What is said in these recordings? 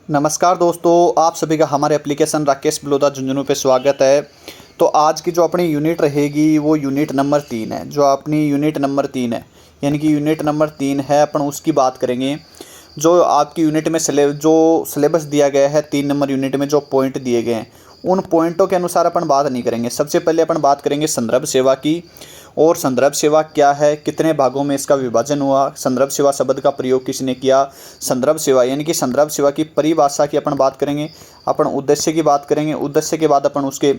नमस्कार दोस्तों, आप सभी का हमारे एप्लीकेशन राकेश बलौदा झुंझुनू पे स्वागत है। तो आज की जो अपनी यूनिट रहेगी वो यूनिट नंबर 3 है। जो अपनी यूनिट नंबर 3 है यानी कि यूनिट नंबर 3 है, अपन उसकी बात करेंगे। जो आपकी यूनिट में जो सिलेबस दिया गया है 3 नंबर यूनिट में जो पॉइंट दिए गए हैं उन पॉइंटों के अनुसार अपन बात नहीं करेंगे। सबसे पहले अपन बात करेंगे संदर्भ सेवा की। और संदर्भ सेवा क्या है, कितने भागों में इसका विभाजन हुआ, संदर्भ सेवा शब्द का प्रयोग किसने किया, संदर्भ सेवा यानी कि संदर्भ सेवा की परिभाषा की अपन बात करेंगे। अपन उद्देश्य की बात करेंगे। उद्देश्य के बाद अपन उसके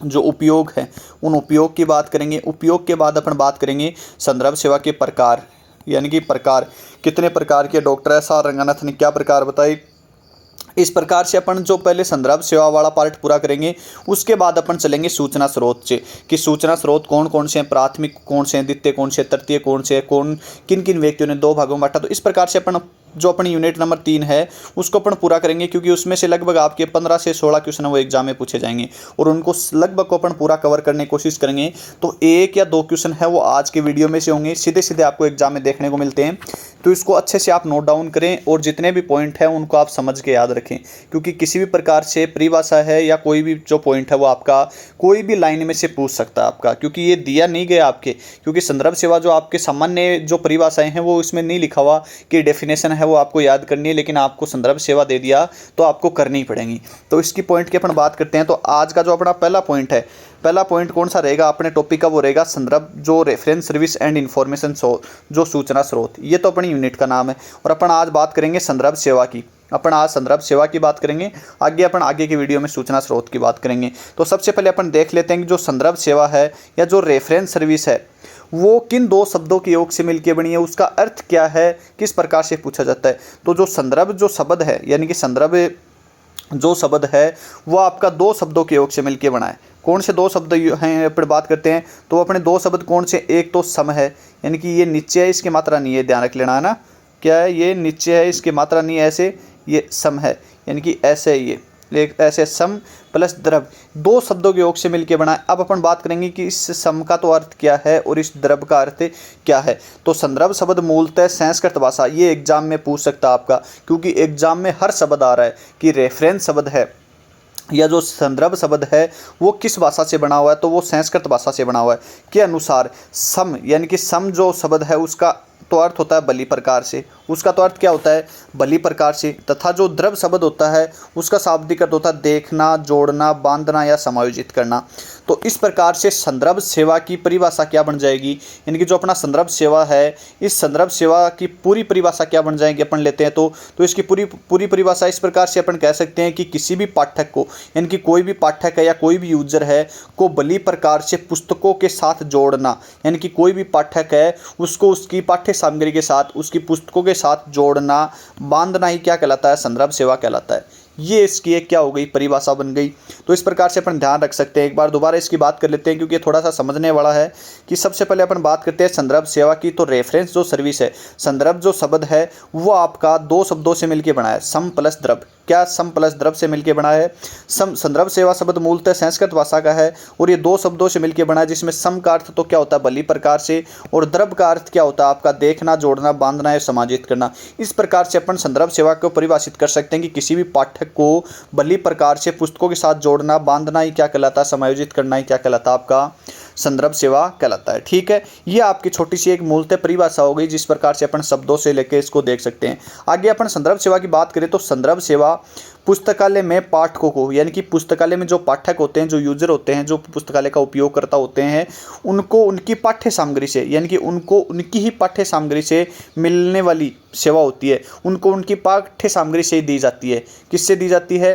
जो उपयोग है उन उपयोग की बात करेंगे। उपयोग के बाद अपन बात करेंगे संदर्भ सेवा के प्रकार, यानी कि प्रकार कितने प्रकार के। डॉक्टर एस आर रंगानाथ ने क्या प्रकार बताए। इस प्रकार से अपन जो पहले संदर्भ सेवा वाला पार्ट पूरा करेंगे, उसके बाद अपन चलेंगे सूचना स्रोत से कि सूचना स्रोत कौन कौन से हैं, प्राथमिक कौन से हैं, द्वितीय कौन से, तृतीय कौन से, कौन किन किन व्यक्तियों ने 2 भागों में बांटा। तो इस प्रकार से अपन जो अपनी यूनिट नंबर 3 है उसको अपन पूरा करेंगे, क्योंकि उसमें से लगभग आपके 15 से 16 क्वेश्चन वो एग्जाम में पूछे जाएंगे और उनको लगभग को अपन पूरा कवर करने की कोशिश करेंगे। तो 1 या 2 क्वेश्चन है वो आज के वीडियो में से होंगे, सीधे सीधे आपको एग्जाम में देखने को मिलते हैं। तो इसको अच्छे से आप नोट डाउन करें और जितने भी पॉइंट हैं उनको आप समझ के याद रखें, क्योंकि किसी भी प्रकार से परिभाषा है या कोई भी जो पॉइंट है वो आपका कोई भी लाइन में से पूछ सकता है आपका, क्योंकि ये दिया नहीं गया आपके। क्योंकि संदर्भ सेवा जो आपके सामान्य जो परिभाषाएं हैं वो इसमें नहीं लिखा हुआ कि डेफिनेशन है वो आपको याद करनी है, लेकिन आपको संदर्भ सेवा दे दिया तो आपको करनी पड़ेगी। तो इसकी पॉइंट की अपन बात करते हैं। तो आज का जो अपना पहला पॉइंट है, पहला पॉइंट कौन सा रहेगा अपने टॉपिक का, वो रहेगा संदर्भ जो रेफरेंस सर्विस एंड इंफॉर्मेशन जो सूचना स्रोत। ये तो अपनी यूनिट का नाम है और अपन आज बात करेंगे संदर्भ सेवा की। अपन आज संदर्भ सेवा की बात करेंगे, आगे अपन आगे की वीडियो में सूचना स्रोत की बात करेंगे। तो सबसे पहले अपन देख लेते हैं कि जो संदर्भ सेवा है या जो रेफरेंस सर्विस है वो किन 2 शब्दों के योग से मिलकर बनी है, उसका अर्थ क्या है, किस प्रकार से पूछा जाता है। तो जो संदर्भ जो शब्द है यानी कि संदर्भ जो शब्द है वो आपका 2 शब्दों के योग से मिलकर बना है। कौन से 2 शब्द हैं अपन बात करते हैं। तो अपने 2 शब्द कौन से, एक तो सम है यानी कि ये नीचे है इसकी मात्रा नहीं है, ध्यान रख लेना है ना। क्या है, ये नीचे है इसकी मात्रा नहीं है, ऐसे ये सम है यानी कि ऐसे ये एक ऐसे सम प्लस द्रव 2 शब्दों के योग से मिलकर बना है। अब अपन बात करेंगे कि इस सम का तो अर्थ क्या है और इस द्रव का अर्थ क्या है। तो संदर्भ शब्द मूलतः संस्कृत भाषा, ये एग्जाम में पूछ सकता है आपका, क्योंकि एग्जाम में हर शब्द आ रहा है कि रेफरेंस शब्द है या जो संदर्भ शब्द है वो किस भाषा से बना हुआ है। तो वो संस्कृत भाषा से बना हुआ है के अनुसार। सम यानी कि सम जो शब्द है उसका तो अर्थ होता है बलि प्रकार से, उसका तो अर्थ क्या होता है, बलि प्रकार से। तथा जो द्रव शब्द होता है उसका शाब्दिक अर्थ होता है देखना, जोड़ना, बांधना या समायोजित करना। तो इस प्रकार से संदर्भ सेवा की परिभाषा क्या बन जाएगी, यानी कि जो अपना संदर्भ सेवा है इस संदर्भ सेवा की पूरी परिभाषा क्या बन जाएगी अपन लेते हैं। तो इसकी पूरी परिभाषा इस प्रकार से अपन कह सकते हैं कि किसी भी पाठक को, यानी कि कोई भी पाठक है या कोई भी यूजर है को बलि प्रकार से पुस्तकों के साथ जोड़ना, यानी कि कोई भी पाठक है उसको उसकी पाठ्य सामग्री के साथ उसकी पुस्तकों के साथ जोड़ना, बांधना ही क्या कहलाता है, संदर्भ सेवा कहलाता है। ये इसकी एक क्या हो गई, परिभाषा बन गई। तो इस प्रकार से अपन ध्यान रख सकते हैं। एक बार दोबारा इसकी बात कर लेते हैं, क्योंकि थोड़ा सा समझने वाला है। कि सबसे पहले अपन बात करते हैं संदर्भ सेवा की। तो रेफरेंस जो सर्विस है, संदर्भ जो शब्द है वो आपका 2 शब्दों से मिलकर बना है, सम प्लस द्रव। क्या सम प्लस द्रव से मिलकर बना है। संदर्भ सेवा शब्द मूलतः संस्कृत भाषा का है और ये 2 शब्दों से मिलकर बना है, जिसमें सम का अर्थ तो क्या होता है, बलि प्रकार से, और द्रव का अर्थ क्या होता है आपका देखना, जोड़ना, बांधना या समायोजित करना। इस प्रकार से अपन संदर्भ सेवा को परिभाषित कर सकते हैं कि किसी भी पाठक को बलि प्रकार से पुस्तकों के साथ जोड़ना, बांधना ही क्या कहलाता है, समायोजित करना ही क्या कहलाता है, आपका संदर्भ सेवा कहलाता है। ठीक है, ये आपकी छोटी सी एक मूलतः परिभाषा हो गई, जिस प्रकार से अपन शब्दों से लेकर इसको देख सकते हैं। आगे अपन संदर्भ सेवा की बात करें तो संदर्भ सेवा पुस्तकालय में पाठकों को, यानी कि पुस्तकालय में जो पाठक होते हैं, जो यूजर होते हैं, जो पुस्तकालय का उपयोगकर्ता होते हैं, उनको उनकी पाठ्य सामग्री से, यानी कि उनको उनकी ही पाठ्य सामग्री से मिलने वाली सेवा होती है, उनको उनकी पाठ्य सामग्री से ही दी जाती है। किससे दी जाती है,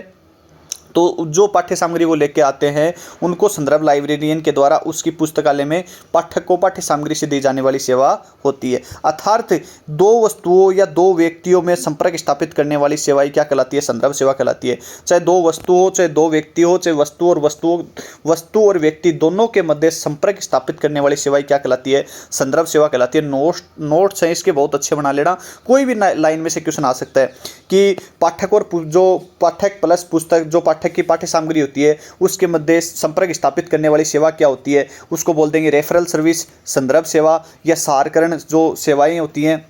तो जो पाठ्य सामग्री वो लेके आते हैं उनको संदर्भ लाइब्रेरियन के द्वारा उसकी पुस्तकालय में पाठक को पाठ्य सामग्री से दी जाने वाली सेवा होती है। अर्थात 2 वस्तुओं या 2 व्यक्तियों में संपर्क स्थापित करने वाली सेवाएं क्या कहलाती है, संदर्भ सेवा कहलाती है। चाहे 2 वस्तु हो, चाहे 2 व्यक्ति हो, चाहे वस्तु और व्यक्ति दोनों के मध्य संपर्क स्थापित करने वाली सेवाएं क्या कहलाती है, संदर्भ सेवा कहलाती है। नोट्स हैं इसके बहुत अच्छे बना लेना, कोई भी लाइन में से क्वेश्चन आ सकता है कि पाठक और जो पाठक प्लस पुस्तक, जो पाठक की पाठ्य सामग्री होती है उसके मध्य संपर्क स्थापित करने वाली सेवा क्या होती है, उसको बोल देंगे रेफरल सर्विस, संदर्भ सेवा या सारकरण जो सेवाएं होती हैं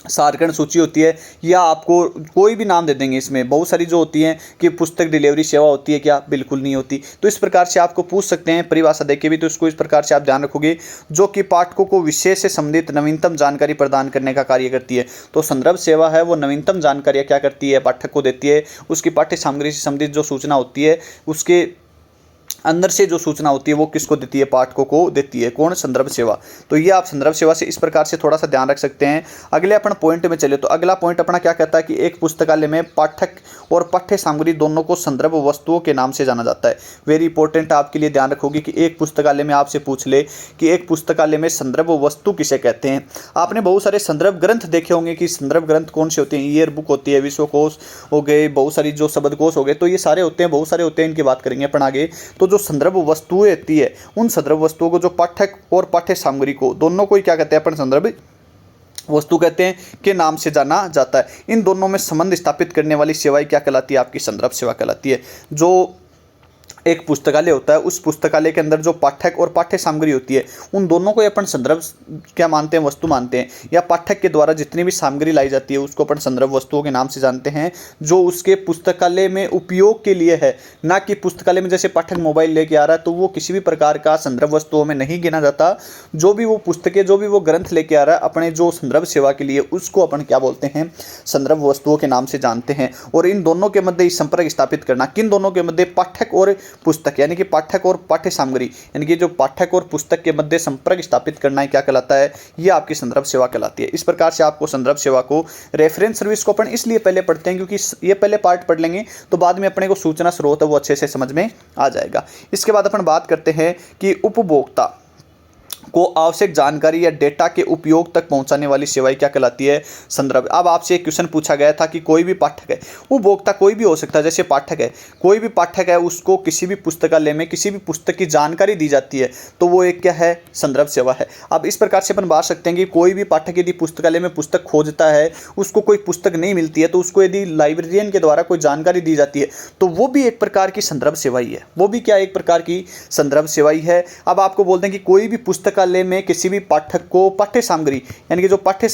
सारकण सूची होती है, या आपको कोई भी नाम दे देंगे। इसमें बहुत सारी जो होती हैं कि पुस्तक डिलीवरी सेवा होती है क्या, बिल्कुल नहीं होती। तो इस प्रकार से आपको पूछ सकते हैं परिभाषा देके भी, तो इसको इस प्रकार से आप ध्यान रखोगे, जो कि पाठकों को विषय से संबंधित नवीनतम जानकारी प्रदान करने का कार्य करती है। तो संदर्भ सेवा है वो नवीनतम जानकारी क्या करती है, पाठक को देती है। उसकी पाठ्य सामग्री से संबंधित जो सूचना होती है, उसके अंदर से जो सूचना होती है वो किसको देती है, पाठकों को देती है। कौन, संदर्भ सेवा। तो ये आप संदर्भ सेवा से इस प्रकार से थोड़ा सा ध्यान रख सकते हैं। अगले अपन पॉइंट में चले, तो अगला पॉइंट अपना क्या कहता है कि एक पुस्तकालय में पाठक और पाठ्य सामग्री दोनों को संदर्भ वस्तुओं के नाम से जाना जाता है। वेरी इंपॉर्टेंट, आपके लिए ध्यान रखोगे कि एक पुस्तकालय में आपसे पूछ ले कि एक पुस्तकालय में संदर्भ वस्तु किसे कहते हैं। आपने बहुत सारे संदर्भ ग्रंथ देखे होंगे कि संदर्भ ग्रंथ कौन से होते हैं, ईयर बुक होती है, विश्वकोश हो गए, बहुत सारी जो शब्दकोश हो गए, तो ये सारे होते हैं, बहुत सारे होते हैं, इनकी बात करेंगे अपन आगे। तो जो संदर्भ वस्तुएं होती है, उन संदर्भ वस्तुओं को जो पाठक और पाठ्य सामग्री को दोनों को क्या कहते हैं, अपन संदर्भ वस्तु कहते हैं, के नाम से जाना जाता है। इन दोनों में संबंध स्थापित करने वाली सेवाएं क्या कहलाती है, आपकी संदर्भ सेवा कहलाती है। जो एक पुस्तकालय होता है, उस पुस्तकालय के अंदर जो पाठक और पाठ्य सामग्री होती है, उन दोनों को अपन संदर्भ क्या मानते हैं, वस्तु मानते हैं। या पाठक के द्वारा जितनी भी सामग्री लाई जाती है उसको अपन संदर्भ वस्तुओं के नाम से जानते हैं, जो उसके पुस्तकालय में उपयोग के लिए है। ना कि पुस्तकालय में जैसे पाठक मोबाइल लेके आ रहा है तो वो किसी भी प्रकार का संदर्भ वस्तुओं में नहीं गिना जाता। जो भी वो पुस्तकें, जो भी वो ग्रंथ लेके आ रहा है अपने जो संदर्भ सेवा के लिए, उसको अपन क्या बोलते हैं, संदर्भ वस्तुओं के नाम से जानते हैं। और इन दोनों के मध्य संपर्क स्थापित करना, किन दोनों के मध्य, पाठक और पुस्तक, यानी कि पाठक और पाठ्य सामग्री, यानी कि जो पाठक और पुस्तक के मध्य संपर्क स्थापित करना है, क्या कहलाता है, ये आपकी संदर्भ सेवा कहलाती है। इस प्रकार से आपको संदर्भ सेवा को, रेफरेंस सर्विस को अपन इसलिए पहले पढ़ते हैं क्योंकि ये पहले पार्ट पढ़ लेंगे तो बाद में अपने को सूचना स्रोत है वो अच्छे से समझ में आ जाएगा। इसके बाद अपन बात करते हैं कि उपभोक्ता को आवश्यक जानकारी या डेटा के उपयोग तक पहुंचाने वाली सेवाएं क्या कहलाती है, संदर्भ। अब आपसे एक क्वेश्चन पूछा गया था कि कोई भी पाठक है, उपभोक्ता कोई भी हो सकता है, जैसे पाठक है, कोई भी पाठक है, उसको किसी भी पुस्तकालय में किसी भी पुस्तक की जानकारी दी जाती है, तो वो एक क्या है, संदर्भ सेवा है। अब इस प्रकार से अपन बात सकते हैं कि कोई भी पाठक यदि पुस्तकालय में पुस्तक खोजता है, उसको कोई पुस्तक नहीं मिलती है, तो उसको यदि लाइब्रेरियन के द्वारा कोई जानकारी दी जाती है, तो वो भी एक प्रकार की संदर्भ सेवा ही है। वो भी क्या, एक प्रकार की संदर्भ सेवा ही है। अब आपको बोलते हैं कि कोई भी पुस्तकालय में किसी भी पाठक को पाठ्य सामग्री, यानी कि जो पाठ्य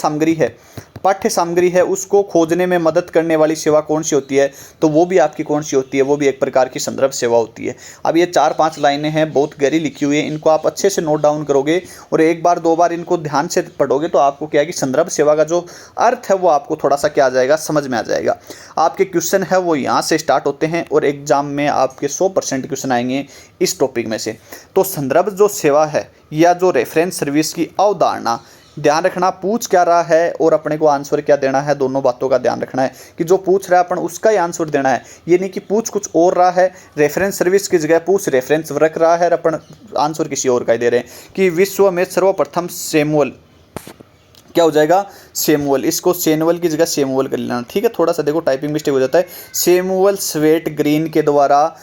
सामग्री है उसको खोजने में मदद करने वाली सेवा कौन सी होती है, तो वो भी आपकी कौन सी होती है, वो भी एक प्रकार की संदर्भ सेवा होती है। अब ये 4-5 लाइनें हैं, बहुत गहरी लिखी हुई है, इनको आप अच्छे से नोट डाउन करोगे और एक बार 2 बार इनको ध्यान से पढ़ोगे तो आपको क्या है कि संदर्भ सेवा का जो अर्थ है वो आपको थोड़ा सा क्या आ जाएगा, समझ में आ जाएगा। आपके क्वेश्चन है वो यहाँ से स्टार्ट होते हैं और एग्जाम में आपके 100% क्वेश्चन आएंगे इस टॉपिक में से। तो संदर्भ जो सेवा है या जो रेफरेंस सर्विस की अवधारणा, ध्यान रखना पूछ क्या रहा है और अपने को आंसर क्या देना है, दोनों बातों का ध्यान रखना है कि जो पूछ रहा है अपन उसका ही आंसर देना है। ये नहीं कि पूछ कुछ और रहा है, रेफरेंस सर्विस की जगह पूछ रेफरेंस रख रहा है और अपन आंसर किसी और का ही दे रहे हैं। कि विश्व में सर्वप्रथम सैमुअल, क्या हो जाएगा, सैमुअल, इसको सैमुअल की जगह सैमुअल कर लेना, ठीक है। थोड़ा सा देखो टाइपिंग मिस्टेक हो जाता है। सैमुअल स्वेट ग्रीन के द्वारा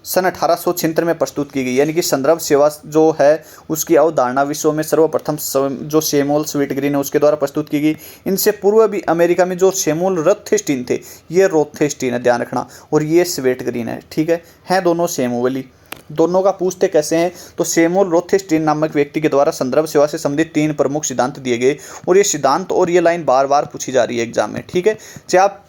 सन 1876 में प्रस्तुत की गई, यानी कि संदर्भ सेवा जो है उसकी अवधारणा विश्व में सर्वप्रथम जो सैमुअल स्वीट ग्रीन है उसके द्वारा प्रस्तुत की गई। इनसे पूर्व भी अमेरिका में जो सैमुअल रोथेस्टीन थे, ये रोथेस्टीन है ध्यान रखना, और ये स्वेट ग्रीन है, ठीक है दोनों सैमुअल ही। दोनों का पूछते कैसे हैं, तो सैमुअल रोथेस्टीन नामक व्यक्ति के द्वारा संदर्भ सेवा से संबंधित 3 प्रमुख सिद्धांत दिए गए। और ये सिद्धांत और ये लाइन बार बार पूछी जा रही है एग्जाम में, ठीक है। चाहे आप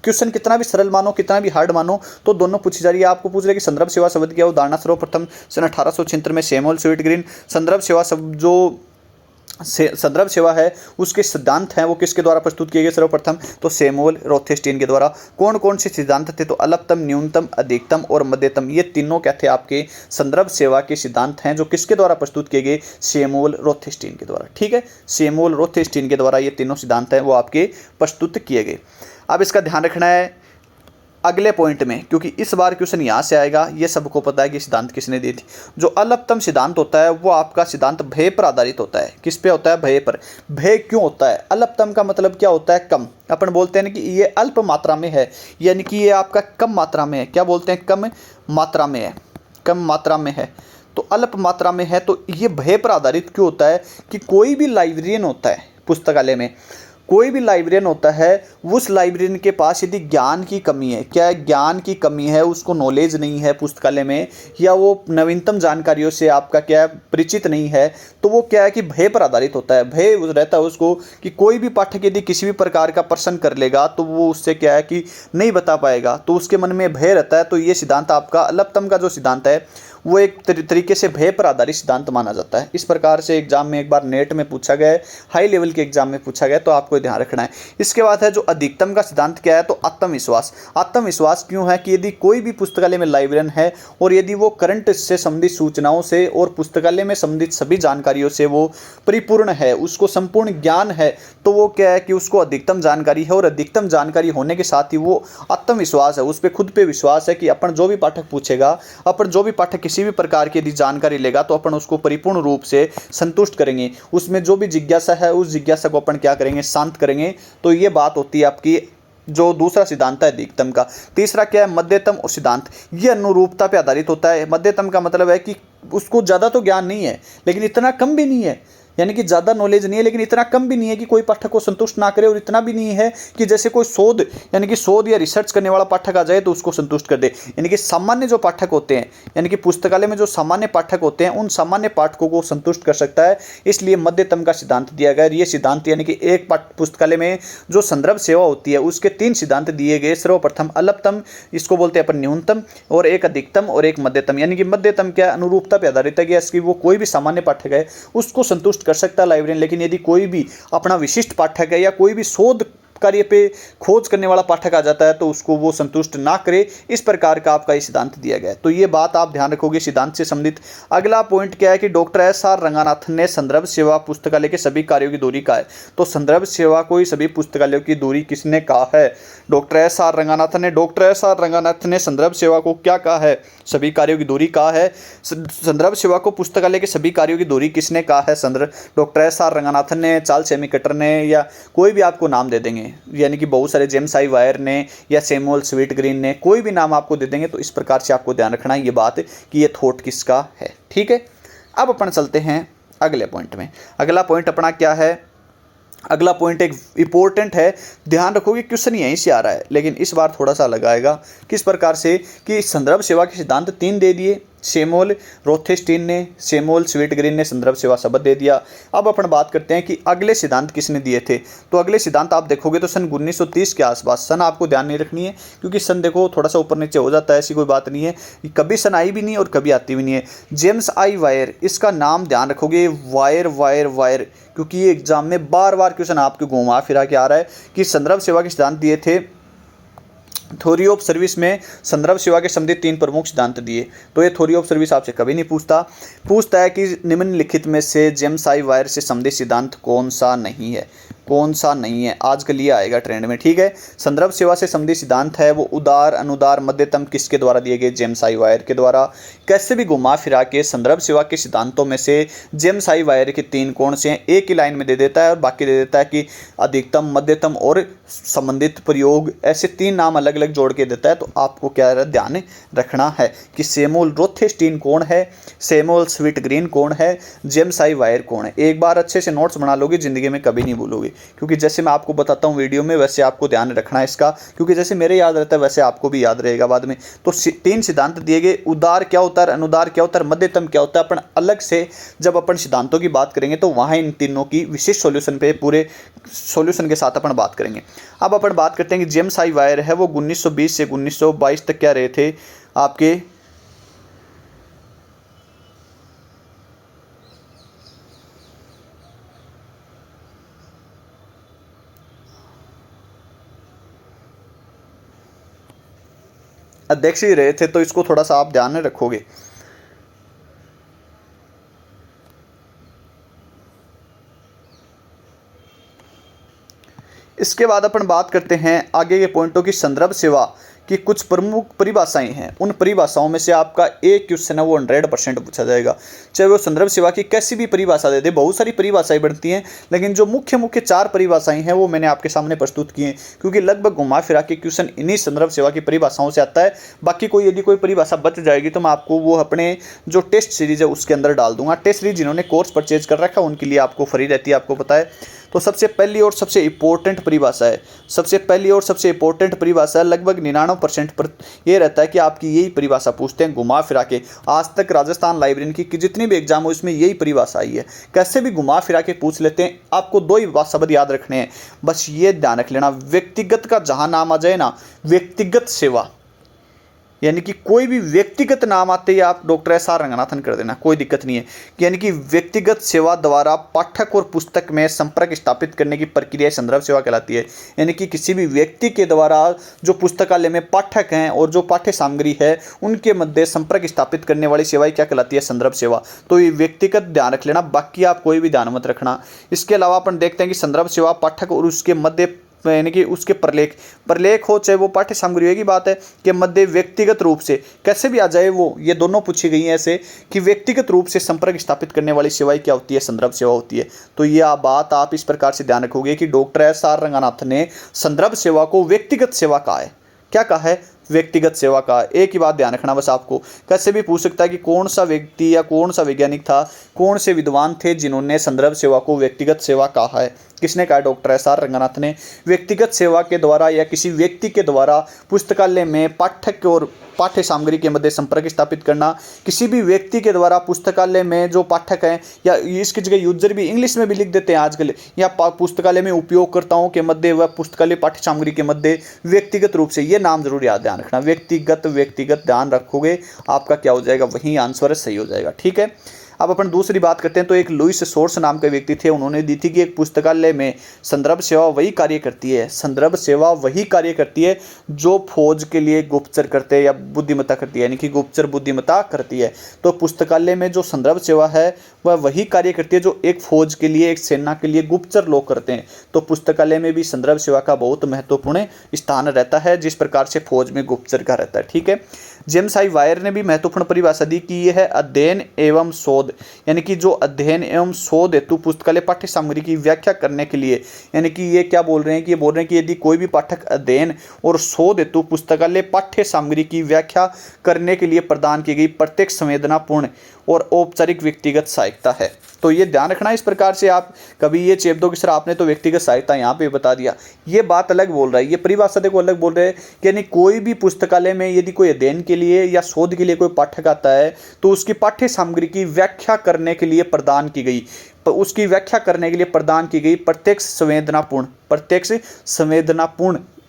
क्वेश्चन कितना भी सरल मानो, कितना भी हार्ड मानो, तो दोनों पूछी जा रही है। आपको पूछ रहे कि संदर्भ सेवा शब्द की अवधारणा सर्वप्रथम सन 1876 में सैमुअल स्वीट ग्रीन, संदर्भ सेवा शब्द जो संदर्भ सेवा है उसके सिद्धांत हैं वो किसके द्वारा प्रस्तुत किए गए सर्वप्रथम, तो सैमुअल रोथेस्टीन के द्वारा। कौन कौन से सिद्धांत थे, तो अल्पतम, न्यूनतम, अधिकतम और मध्यतम, ये तीनों क्या थे, आपके संदर्भ सेवा के सिद्धांत हैं जो किसके द्वारा प्रस्तुत किए गए, सैमुअल रोथेस्टीन के द्वारा, ठीक है। सैमुअल रोथेस्टीन के द्वारा ये तीनों सिद्धांत हैं वो आपके प्रस्तुत किए गए। अब इसका ध्यान रखना है अगले पॉइंट में, क्योंकि इस बार क्वेश्चन यहाँ से आएगा। ये सबको पता है कि सिद्धांत किसने दी थी। जो अल्पतम सिद्धांत होता है वो आपका सिद्धांत भय पर आधारित होता है। किस पे होता है, भय पर। भय क्यों होता है, अल्पतम का मतलब क्या होता है, कम। अपन बोलते हैं कि ये अल्प मात्रा में है, यानी कि ये आपका कम मात्रा में है। क्या बोलते हैं, कम मात्रा में है, कम मात्रा में है, तो अल्प मात्रा में है। तो ये भय पर आधारित क्यों होता है कि कोई भी लाइब्रेरियन होता है पुस्तकालय में, कोई भी लाइब्रेरियन होता है, उस लाइब्रेरियन के पास यदि ज्ञान की कमी है, क्या ज्ञान की कमी है, उसको नॉलेज नहीं है पुस्तकालय में, या वो नवीनतम जानकारियों से आपका क्या है परिचित नहीं है, तो वो क्या है कि भय पर आधारित होता है। भय रहता है उसको कि कोई भी पाठक यदि किसी भी प्रकार का प्रश्न कर लेगा तो वो उससे क्या है कि नहीं बता पाएगा, तो उसके मन में भय रहता है। तो ये सिद्धांत आपका अल्पतम का जो सिद्धांत है वो एक तरीके से भय पर आधारित सिद्धांत माना जाता है। इस प्रकार से एग्जाम में एक बार नेट में पूछा गया है, हाई लेवल के एग्जाम में पूछा गया, तो आपको ध्यान रखना है। इसके बाद है जो अधिकतम का सिद्धांत क्या है, तो आत्मविश्वास। आत्मविश्वास क्यों है कि यदि कोई भी पुस्तकालय में लाइब्रेरियन है और यदि वो करंट से संबंधित सूचनाओं से और पुस्तकालय में संबंधित सभी जानकारियों से वो परिपूर्ण है, उसको संपूर्ण ज्ञान है, तो वो क्या है कि उसको अधिकतम जानकारी है। और अधिकतम जानकारी होने के साथ ही वो आत्मविश्वास है, उस पर खुद पे विश्वास है कि अपन जो भी पाठक पूछेगा, अपन जो भी पाठक किसी भी प्रकार की यदि जानकारी लेगा तो अपन उसको परिपूर्ण रूप से संतुष्ट करेंगे। उसमें जो भी जिज्ञासा है उस जिज्ञासा को अपन क्या करेंगे, शांत करेंगे। तो ये बात होती है आपकी जो दूसरा सिद्धांत है अधिकतम का। तीसरा क्या है, मध्यतम सिद्धांत। ये अनुरूपता पे आधारित होता है। मध्यतम का मतलब है कि उसको ज़्यादा तो ज्ञान नहीं है लेकिन इतना कम भी नहीं है, यानी कि ज़्यादा नॉलेज नहीं है लेकिन इतना कम भी नहीं है कि कोई पाठक को संतुष्ट ना करे, और इतना भी नहीं है कि जैसे कोई शोध यानी कि शोध या रिसर्च करने वाला पाठक आ जाए तो उसको संतुष्ट कर दे। यानी कि सामान्य जो पाठक होते हैं, यानी कि पुस्तकालय में जो सामान्य पाठक होते हैं, उन सामान्य पाठकों को संतुष्ट कर सकता है, इसलिए मध्यतम का सिद्धांत दिया गया। ये सिद्धांत यानी कि एक पुस्तकालय में जो संदर्भ सेवा होती है उसके 3 सिद्धांत दिए गए। सर्वप्रथम अल्पतम, इसको बोलते हैं अपन न्यूनतम, और एक अधिकतम और एक मध्यतम। यानी कि मध्यतम क्या अनुरूपता पर आधारित है कि इसकी वो कोई भी सामान्य पाठक है उसको संतुष्ट कर सकता है लाइब्रेरियन, लेकिन यदि कोई भी अपना विशिष्ट पाठक है या कोई भी शोध कार्य पे खोज करने वाला पाठक आ जाता है तो उसको वो संतुष्ट ना करे। इस प्रकार का आपका ये सिद्धांत दिया गया है। तो ये बात आप ध्यान रखोगे सिद्धांत से संबंधित। अगला पॉइंट क्या है कि डॉक्टर एस.आर. रंगानाथन ने संदर्भ सेवा पुस्तकालय के सभी कार्यों की दूरी कहा है। तो संदर्भ सेवा को सभी पुस्तकालयों की दूरी किसने कहा है, डॉक्टर एस.आर. रंगानाथन ने। Doctor SR. रंगानाथन ने संदर्भ सेवा को क्या कहा है, सभी कार्यों की दूरी कहा है। संदर्भ सेवा को पुस्तकालय के सभी कार्यों की दूरी किसने कहा है, डॉक्टर एस.आर. रंगानाथन ने, चार्ल्स एमिकटर ने, या कोई भी आपको नाम दे देंगे, यानी कि बहुत सारे जेम्स आई वायर ने या सैमुअल स्वीटग्रीन ने, कोई भी नाम आपको दे देंगे। तो इस प्रकार से आपको ध्यान रखना है ये बात कि ये थॉट किसका है। ठीक है, अब अपन चलते हैं अगले पॉइंट में। अगला पॉइंट अपना क्या है, अगला पॉइंट एक इंपॉर्टेंट है, ध्यान रखोगे क्वेश्चन यहीं से आ रहा है लेकिन इस बार थोड़ा सा लगाएगा। किस प्रकार से कि संदर्भ सेवा के सिद्धांत 3 दे दिए, सैमुअल रोथेस्टीन ने, सैमुअल स्वीटग्रीन ने संदर्भ सेवा शब्द दे दिया। अब अपन बात करते हैं कि अगले सिद्धांत किसने दिए थे। तो अगले सिद्धांत आप देखोगे तो सन 1930 के आसपास, सन आपको ध्यान नहीं रखनी है क्योंकि सन देखो थोड़ा सा ऊपर नीचे हो जाता है, ऐसी कोई बात नहीं है, कभी सन आई भी नहीं और कभी आती भी नहीं है। जेम्स आई वायर, इसका नाम ध्यान रखोगे, वायर वायर वायर, क्योंकि ये एग्जाम में बार बार क्वेश्चन आपको घुमा फिरा के आ रहा है कि संदर्भ सेवा के सिद्धांत दिए थे। थ्योरी ऑफ सर्विस में संदर्भ सेवा के संबंधित 3 प्रमुख सिद्धांत दिए। तो ये थ्योरी ऑफ सर्विस आपसे कभी नहीं पूछता है कि निम्नलिखित में से जेम्स आई वायर से संबंधित सिद्धांत कौन सा नहीं है, कौन सा नहीं है, आज के लिए आएगा ट्रेंड में। ठीक है, संदर्भ सेवा से संबंधित सिद्धांत है वो उदार, अनुदार, मध्यतम किसके द्वारा दिए गए, जेम्स आई वायर के द्वारा। कैसे भी घुमा फिरा के संदर्भ सेवा के सिद्धांतों में से जेम्स आई वायर के 3 कौन से हैं, एक ही लाइन में दे देता है और बाकी दे देता है कि अधिकतम, मध्यतम और संबंधित प्रयोग, ऐसे 3 नाम अलग अलग जोड़ के देता है। तो आपको क्या ध्यान रखना है कि सैमुअल रोथेस्टीन कौन है, सैमुअल स्वीटग्रीन कौन है, जेम्स आई वायर कौन है। एक बार अच्छे से नोट्स बना लोगे, जिंदगी में कभी नहीं भूलोगे, क्योंकि जैसे मैं आपको बताता हूँ वीडियो में वैसे आपको ध्यान रखना है इसका, क्योंकि जैसे मेरे याद रहता है वैसे आपको भी याद रहेगा बाद में। तो 3 सिद्धांत दिए गए, उदार क्या होता है, अनुदार क्या होता है, मध्यतम क्या होता है, अपन अलग से जब अपन सिद्धांतों की बात करेंगे तो वहाँ इन तीनों की विशेष सॉल्यूशन पे, पूरे सॉल्यूशन के साथ अपन बात करेंगे। अब अपन बात करते हैं कि जेम्स आई वायर है वो 1920 से 1922 तक क्या रहे थे आपके अध्यक्ष ही रहे थे। तो इसको थोड़ा सा आप ध्यान में रखोगे। इसके बाद अपन बात करते हैं आगे के पॉइंटों की। संदर्भ सेवा कि कुछ प्रमुख परिभाषाएं हैं, उन परिभाषाओं में से आपका एक क्वेश्चन है वो 100% पूछा जाएगा। चाहे वो संदर्भ सेवा की कैसी भी परिभाषा दे दे, बहुत सारी परिभाषाएं बनती हैं, लेकिन जो मुख्य मुख्य 4 परिभाषाएं हैं वो मैंने आपके सामने प्रस्तुत की हैं, क्योंकि लगभग घुमा फिरा के क्वेश्चन इन्हीं संदर्भ सेवा की परिभाषाओं से आता है। बाकी कोई यदि कोई परिभाषा बच जाएगी तो मैं आपको वो अपने जो टेस्ट सीरीज है उसके अंदर डाल दूंगा। टेस्ट सीरीज जिन्होंने कोर्स परचेज कर रखा है उनके लिए आपको फ्री रहती है, आपको पता है। तो सबसे पहली और सबसे इंपॉर्टेंट परिभाषा है, सबसे पहली और सबसे इंपॉर्टेंट परिभाषा लगभग 99% पर ये रहता है कि आपकी यही परिभाषा पूछते हैं घुमा फिरा के। आज तक राजस्थान लाइब्रेरी की जितनी भी एग्जाम हो इसमें यही परिभाषा आई है, कैसे भी घुमा फिरा के पूछ लेते हैं। आपको 2 ही शब्द याद रखने हैं, बस ये ध्यान रख लेना, व्यक्तिगत का जहां नाम आ जाए ना, व्यक्तिगत सेवा, यानी कि कोई भी व्यक्तिगत नाम आते ही आप डॉक्टर एस.आर. रंगनाथन कर देना, कोई दिक्कत नहीं है। यानी कि व्यक्तिगत सेवा द्वारा पाठक और पुस्तक में संपर्क स्थापित करने की प्रक्रिया संदर्भ सेवा कहलाती है। यानी कि किसी भी व्यक्ति के द्वारा जो पुस्तकालय में पाठक हैं और जो पाठ्य सामग्री है उनके मध्य संपर्क स्थापित करने वाली सेवाएं क्या कहलाती है? संदर्भ सेवा। तो ये व्यक्तिगत ध्यान रख लेना, बाकी आप कोई भी ध्यान मत रखना। इसके अलावा अपन देखते हैं कि संदर्भ सेवा पाठक और उसके मध्य यानी कि उसके प्रलेख हो, चाहे वो पाठ्य सामग्री की बात है कि मध्य व्यक्तिगत रूप से कैसे भी आ जाए वो, ये दोनों पूछी गई हैं ऐसे कि व्यक्तिगत रूप से संपर्क स्थापित करने वाली सेवाएं क्या होती है? संदर्भ सेवा होती है। तो ये बात आप इस प्रकार से ध्यान रखोगे कि डॉक्टर एस.आर. रंगनाथन ने संदर्भ सेवा को व्यक्तिगत सेवा कहा है। क्या कहा है? व्यक्तिगत सेवा का। एक ही बात ध्यान रखना बस, आपको कैसे भी पूछ सकता है कि कौन सा व्यक्ति या कौन सा वैज्ञानिक था, कौन से विद्वान थे जिन्होंने संदर्भ सेवा को व्यक्तिगत सेवा कहा है? किसने कहा? Doctor SR. रंगनाथन ने। व्यक्तिगत सेवा के द्वारा या किसी व्यक्ति के द्वारा पुस्तकालय में पाठक और पाठ्य सामग्री के मध्य संपर्क स्थापित करना, किसी भी व्यक्ति के द्वारा पुस्तकालय में जो पाठक हैं, या इसकी जगह यूजर भी इंग्लिश में भी लिख देते हैं आजकल, या पुस्तकालय में उपयोगकर्ताओं के मध्य व पुस्तकालय पाठ्य सामग्री के मध्य व्यक्तिगत रूप से, ये नाम जरूर याद ध्यान रखना। व्यक्तिगत ध्यान रखोगे आपका क्या हो जाएगा? वही आंसर सही हो जाएगा। ठीक है, अब अपन दूसरी बात करते हैं। तो एक लुईस सोर्स नाम के व्यक्ति थे, उन्होंने दी थी कि एक पुस्तकालय में संदर्भ सेवा वही कार्य करती है, संदर्भ सेवा वही कार्य करती है जो फौज के लिए गुप्तचर करते हैं या बुद्धिमत्ता करती है, यानी कि गुप्तचर बुद्धिमत्ता करती है। तो पुस्तकालय में जो संदर्भ सेवा है वह वही कार्य करती है जो एक फौज के लिए, एक सेना के लिए गुप्तचर लोग करते हैं। तो पुस्तकालय में भी संदर्भ सेवा का बहुत महत्वपूर्ण स्थान रहता है, जिस प्रकार से फौज में गुप्तचर का रहता है। ठीक है, जेम्स आई वायर ने भी महत्वपूर्ण परिभाषा दी कि यह है अध्ययन एवं शोध, यानी कि जो अध्ययन एवं शोध हेतु पुस्तकालय पाठ्य सामग्री की व्याख्या करने के लिए, यानी कि ये क्या बोल रहे हैं कि ये बोल रहे हैं कि यदि कोई भी पाठक अध्ययन और शोध हेतु पुस्तकालय पाठ्य सामग्री की व्याख्या करने के लिए प्रदान की गई प्रत्येक संवेदनापूर्ण और औपचारिक व्यक्तिगत सहायता है। तो ये ध्यान रखना, इस प्रकार से आप कभी ये चेप दो कि सर आपने तो व्यक्तिगत सहायता यहाँ पे बता दिया, ये बात अलग बोल रहा है, ये परिभाषा देखो अलग बोल रहे हैं। यानी कोई भी पुस्तकालय में यदि कोई अध्ययन के लिए या शोध के लिए कोई पाठक आता है तो उसकी पाठ्य सामग्री की व्याख्या करने के लिए प्रदान की गई, उसकी व्याख्या करने के लिए प्रदान की गई प्रत्येक संवेदनापूर्ण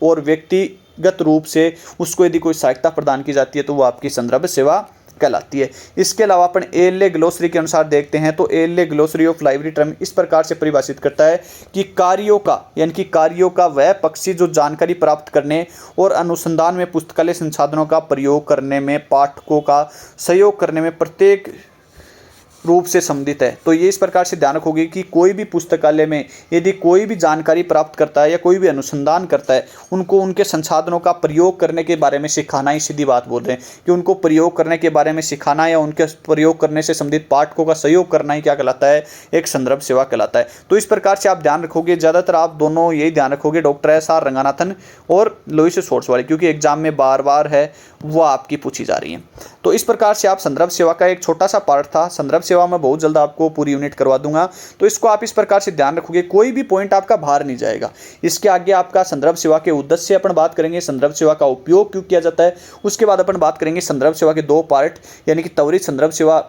और व्यक्तिगत रूप से उसको यदि कोई सहायता प्रदान की जाती है तो वो आपकी संदर्भ सेवा कहलाती है। इसके अलावा अपन एएलए ग्लोसरी के अनुसार देखते हैं तो ALA glossary of library term इस प्रकार से परिभाषित करता है कि कार्यों का, यानी कि कार्यों का वह पक्षी जो जानकारी प्राप्त करने और अनुसंधान में पुस्तकालय संसाधनों का प्रयोग करने में पाठकों का सहयोग करने में प्रत्येक रूप से संबंधित है। तो ये इस प्रकार से ध्यान रखोगे कि कोई भी पुस्तकालय में यदि कोई भी जानकारी प्राप्त करता है या कोई भी अनुसंधान करता है, उनको उनके संसाधनों का प्रयोग करने के बारे में सिखाना ही सीधी बात बोल रहे हैं कि उनको प्रयोग करने के बारे में सिखाना या उनके प्रयोग करने से संबंधित पाठकों का सहयोग करना ही क्या कहलाता है? एक संदर्भ सेवा कहलाता है। तो इस प्रकार से आप ध्यान रखोगे, ज़्यादातर आप दोनों यही ध्यान रखोगे, डॉक्टर एस.आर. रंगनाथन और लुईस सोर्स वाले, क्योंकि एग्जाम में बार बार है वो आपकी पूछी जा रही है। तो इस प्रकार से आप संदर्भ सेवा का एक छोटा सा पार्ट था, संदर्भ सेवा में बहुत जल्द आपको पूरी यूनिट करवा दूंगा। तो इसको आप इस प्रकार से ध्यान रखोगे, कोई भी पॉइंट आपका बाहर नहीं जाएगा। इसके आगे आपका संदर्भ सेवा के उद्देश्य अपन बात करेंगे, संदर्भ सेवा का उपयोग क्यों किया जाता है, उसके बाद अपन बात करेंगे संदर्भ सेवा के 2 पार्ट, यानी कि त्वरित संदर्भ सेवा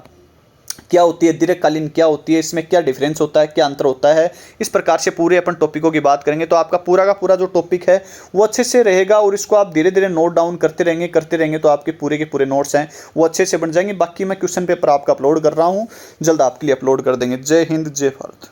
क्या होती है, दीर्घकालीन क्या होती है, इसमें क्या डिफरेंस होता है, क्या अंतर होता है। इस प्रकार से पूरे अपन टॉपिकों की बात करेंगे। तो आपका पूरा का पूरा जो टॉपिक है वो अच्छे से रहेगा और इसको आप धीरे धीरे नोट डाउन करते रहेंगे तो आपके पूरे के पूरे नोट्स हैं वो अच्छे से बन जाएंगे। बाकी मैं क्वेश्चन पेपर आपका अपलोड कर रहा हूँ, जल्द आपके लिए अपलोड कर देंगे। जय हिंद, जय भारत।